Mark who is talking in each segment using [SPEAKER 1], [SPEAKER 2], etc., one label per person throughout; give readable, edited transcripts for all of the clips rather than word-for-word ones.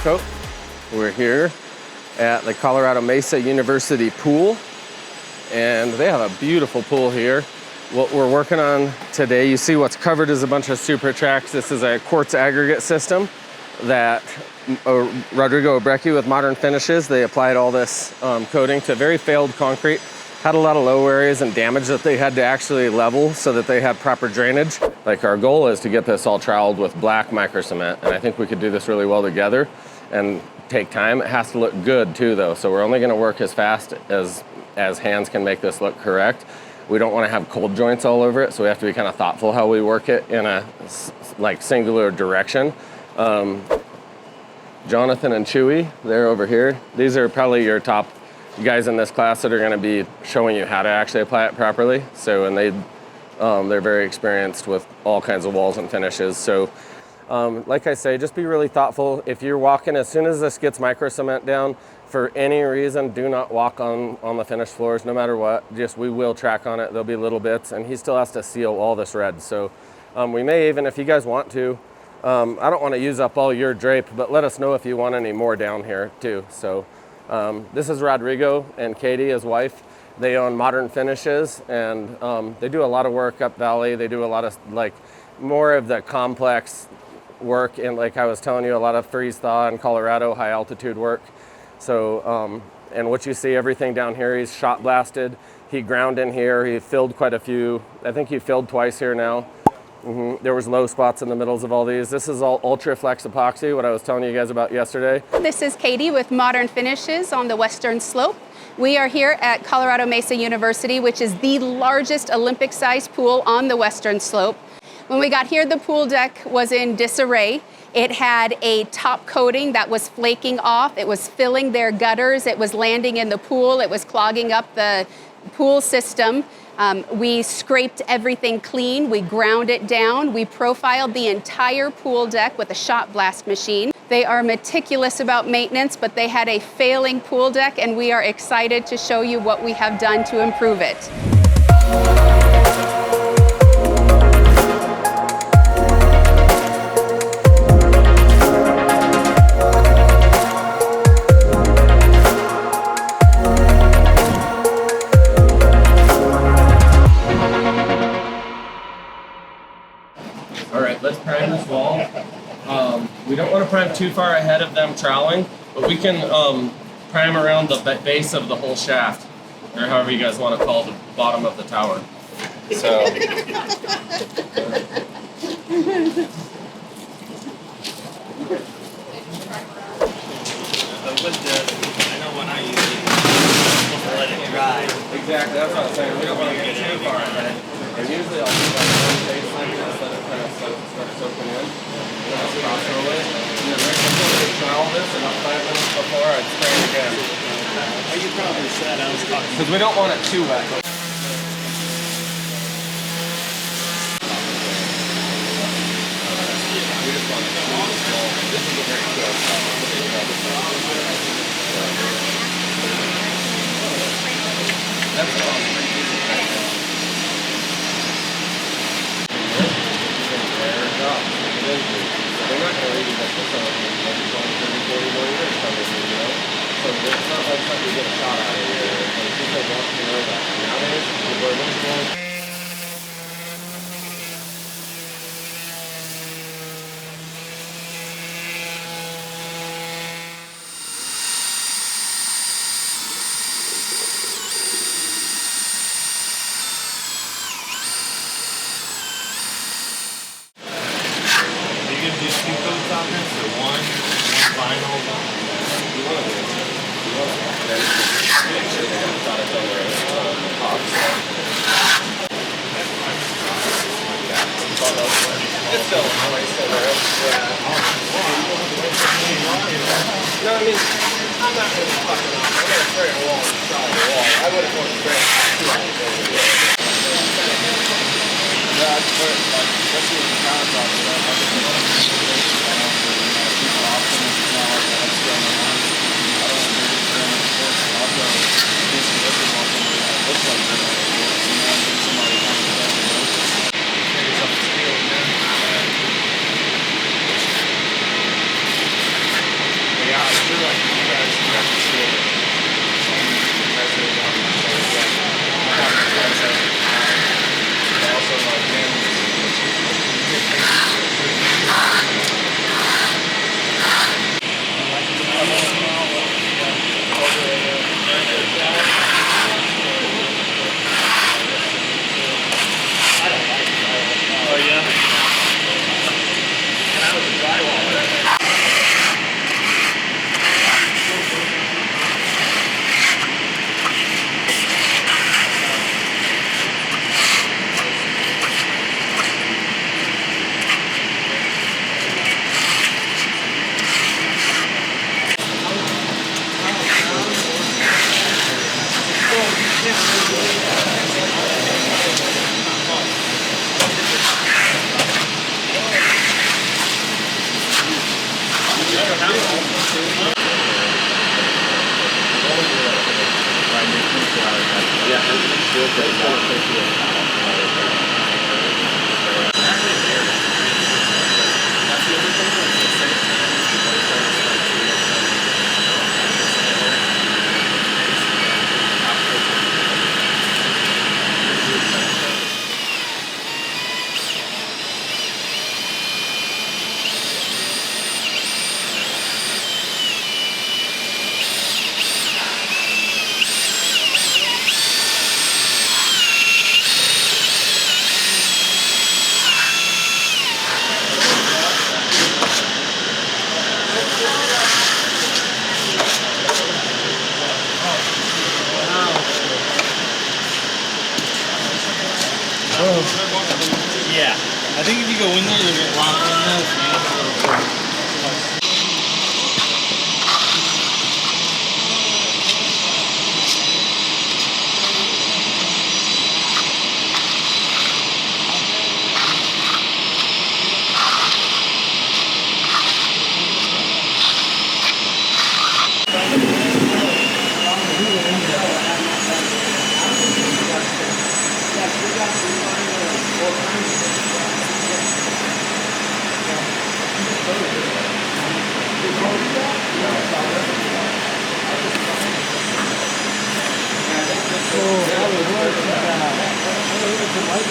[SPEAKER 1] Diamond Coat. We're here at the Colorado Mesa University pool, and they have a beautiful pool here. What we're working on today, you see what's covered is a bunch of super tracks. This is a quartz aggregate system that Rodrigo Obrecki with Modern Finishes, they applied all this coating to very failed concrete. Had a lot of low areas and damage that they had to actually level so that they had proper drainage. Like, our goal is to get this all troweled with black microcement, and I think we could do this really well together and take time. It has to look good too though, so we're only gonna work as fast as hands can make this look correct. We don't wanna have cold joints all over it, so we have to be kind of thoughtful how we work it in a singular direction. Jonathan and Chewy, they're over here. These are probably your top guys in this class that are going to be showing you how to actually apply it properly. So, and they're very experienced with all kinds of walls and finishes. So, like I say, just be really thoughtful. If you're walking, as soon as this gets microcement down, for any reason, do not walk on the finished floors, no matter what. Just, we will track on it. There'll be little bits, and he still has to seal all this red. So, we may even, if you guys want to, I don't want to use up all your drape, but let us know if you want any more down here too. So. This is Rodrigo and Katie, his wife. They own Modern Finishes, and they do a lot of work up valley. They do a lot of more of the complex work, and like I was telling you, a lot of freeze thaw in Colorado, high altitude work. So, and what you see, everything down here, he's shot blasted. He ground in here. He filled quite a few. I think he filled twice here now. There was low spots in the middles of all these. This is all ultra flex epoxy, what I was telling you guys about yesterday.
[SPEAKER 2] This is Katie with Modern Finishes on the Western Slope. We are here at Colorado Mesa University, which is the largest Olympic-sized pool on the Western Slope. When we got here, the pool deck was in disarray. It had a top coating that was flaking off. It was filling their gutters. It was landing in the pool. It was clogging up the pool system. We scraped everything clean, we ground it down, we profiled the entire pool deck with a shot blast machine. They are meticulous about maintenance, but they had a failing pool deck, and we are excited to show you what we have done to improve it.
[SPEAKER 1] Let's prime this wall. We don't want to prime too far ahead of them troweling, but we can prime around the base of the whole shaft, or however you guys want to call the bottom of the tower. So.
[SPEAKER 3] I know when I use it, I'm let it dry.
[SPEAKER 1] Exactly, that's what I'm saying. We don't want to get too far ahead. And usually I'll do one face like this, let it kind of start soaking in. And then I'll cross over it. And then right before we trowel this, about 5 minutes before, I'd spray it again.
[SPEAKER 3] Like you probably said, I was talking.
[SPEAKER 1] Because we don't want it too wet. This is a very good that's all. They're not going to leave you like this on maybe 20, 30, 40 more years coming, you know? So it's not like something you get a shot out of here. And people want to know that. Nowadays, people are looking It's still always still there. No, I mean, I'm not really fucking off. I'm gonna spray a wall and try the wall. I wouldn't want to spray it. Yeah, I'd spray it, like, especially with the countertop stuff. I think people often it's not like that's going on. I don't want to do very much work. Also, do some liquid on somebody that looks like that. Somebody comes to that and knows it. Figures out the steel again.
[SPEAKER 3] Yeah, I think if you go in there, you'll get locked in there. So you don't have to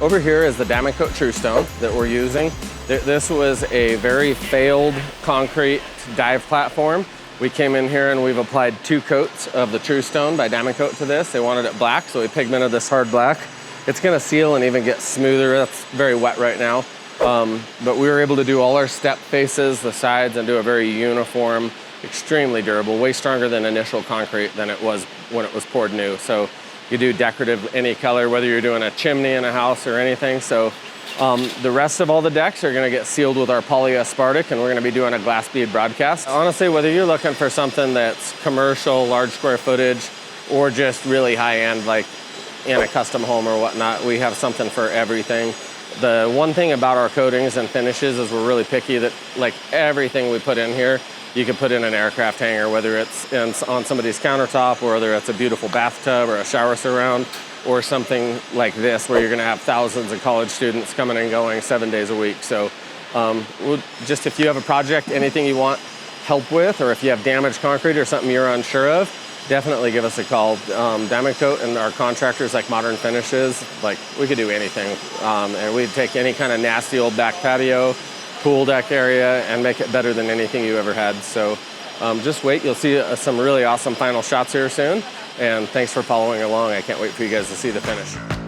[SPEAKER 1] Over here is the Diamond Coat True Stone that we're using. This was a very failed concrete dive platform. We came in here and we've applied 2 coats of the True Stone by Diamond Coat to this. They wanted it black, so we pigmented this hard black. It's gonna seal and even get smoother. That's very wet right now. But we were able to do all our step faces, the sides, and do a very uniform, extremely durable, way stronger than initial concrete than it was when it was poured new. So you do decorative any color, whether you're doing a chimney in a house or anything. So the rest of all the decks are gonna get sealed with our polyaspartic, and we're gonna be doing a glass bead broadcast. Honestly, whether you're looking for something that's commercial, large square footage, or just really high end, like in a custom home or whatnot, we have something for everything. The one thing about our coatings and finishes is we're really picky that like everything we put in here, you can put in an aircraft hanger, whether it's on somebody's countertop, or whether it's a beautiful bathtub or a shower surround, or something like this where you're gonna have thousands of college students coming and going 7 days a week. So just if you have a project, anything you want help with, or if you have damaged concrete or something you're unsure of, definitely give us a call. Diamond Coat and our contractors like Modern Finishes, like we could do anything. And we'd take any kind of nasty old back patio, pool deck area, and make it better than anything you ever had. So just wait, you'll see some really awesome final shots here soon. And thanks for following along. I can't wait for you guys to see the finish.